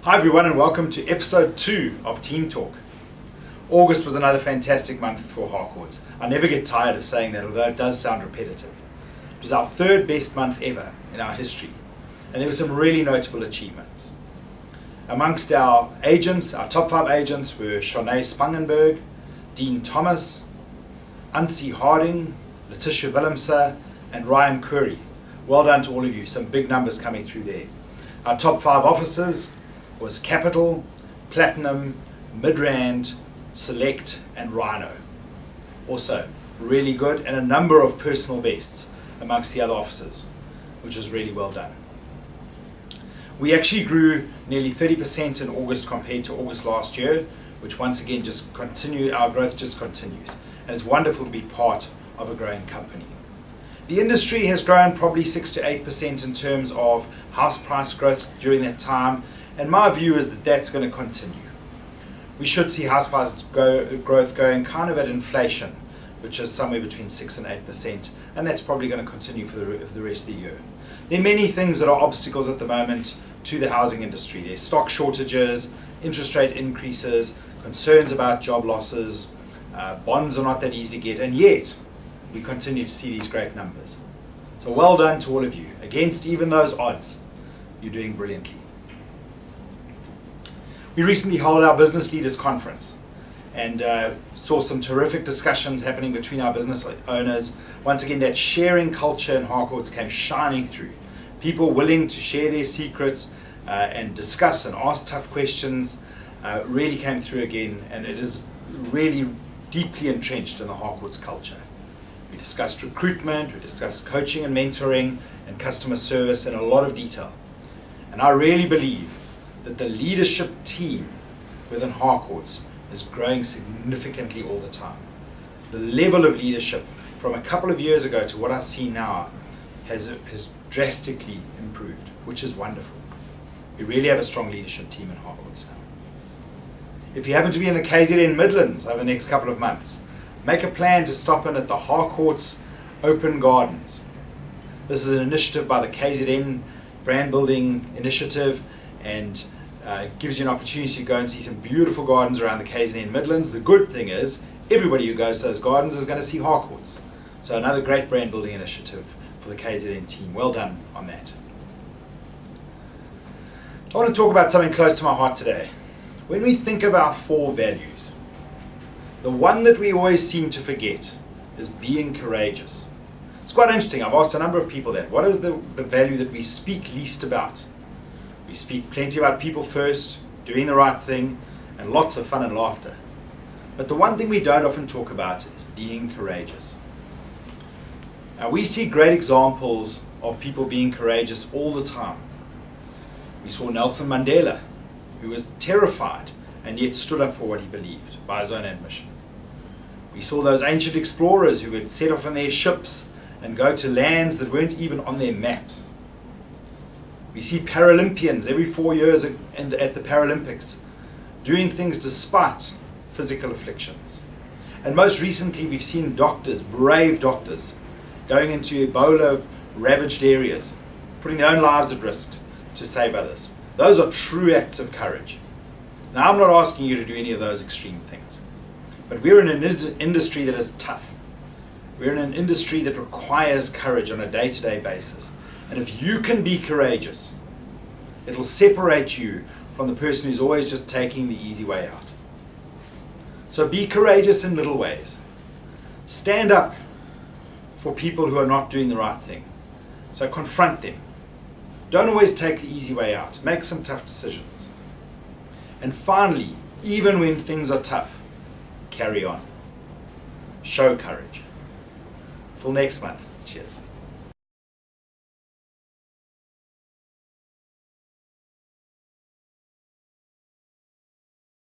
Hi everyone and welcome to episode 2 of Team Talk. August was another fantastic month for Harcourts. I never get tired of saying that, although it does sound repetitive. It was our third best month ever in our history, and there were some really notable achievements. Amongst our agents, our top 5 agents were Shanae Spangenberg, Dean Thomas, Ansi Harding, Letitia Willemse and Ryan Curry. Well done to all of you, some big numbers coming through there. Our top 5 officers was Capital, Platinum, Midrand, Select and Rhino. Also really good, and a number of personal bests amongst the other officers, which was really well done. We actually grew nearly 30% in August compared to August last year, which once again our growth just continues, and it's wonderful to be part of a growing company. The industry has grown probably 6 to 8% in terms of house price growth during that time, and my view is that that's going to continue. We should see house price growth going kind of at inflation, which is somewhere between 6 and 8%, and that's probably going to continue for the rest of the year. There are many things that are obstacles at the moment to the housing industry. There's stock shortages, interest rate increases, concerns about job losses, bonds are not that easy to get, and yet we continue to see these great numbers. So well done to all of you. Against even those odds, you're doing brilliantly. We recently held our Business Leaders Conference and saw some terrific discussions happening between our business owners. Once again, that sharing culture in Harcourts came shining through. People willing to share their secrets and discuss and ask tough questions really came through again, and it is really deeply entrenched in the Harcourts culture. We discussed recruitment, we discussed coaching and mentoring and customer service in a lot of detail. And I really believe that the leadership team within Harcourts is growing significantly all the time. The level of leadership from a couple of years ago to what I see now has drastically improved, which is wonderful. We really have a strong leadership team in Harcourts now. If you happen to be in the KZN Midlands over the next couple of months, make a plan to stop in at the Harcourts Open Gardens. This is an initiative by the KZN Brand Building Initiative, and gives you an opportunity to go and see some beautiful gardens around the KZN Midlands. The good thing is, everybody who goes to those gardens is going to see Harcourts. So another great brand building initiative for the KZN team. Well done on that. I want to talk about something close to my heart today. When we think of our 4 values, the one that we always seem to forget is being courageous. It's quite interesting. I've asked a number of people that. What is the value that we speak least about? We speak plenty about people first, doing the right thing, and lots of fun and laughter. But the one thing we don't often talk about is being courageous. Now, we see great examples of people being courageous all the time. We saw Nelson Mandela, who was terrified and yet stood up for what he believed, by his own admission. We saw those ancient explorers who would set off on their ships and go to lands that weren't even on their maps. We see Paralympians every 4 years at the Paralympics doing things despite physical afflictions. And most recently we've seen doctors, brave doctors, going into Ebola-ravaged areas, putting their own lives at risk to save others. Those are true acts of courage. Now, I'm not asking you to do any of those extreme things, but we're in an industry that is tough. We're in an industry that requires courage on a day-to-day basis. And if you can be courageous, it'll separate you from the person who's always just taking the easy way out. So be courageous in little ways. Stand up for people who are not doing the right thing. So confront them. Don't always take the easy way out. Make some tough decisions. And finally, even when things are tough, carry on. Show courage. Till next month. Cheers.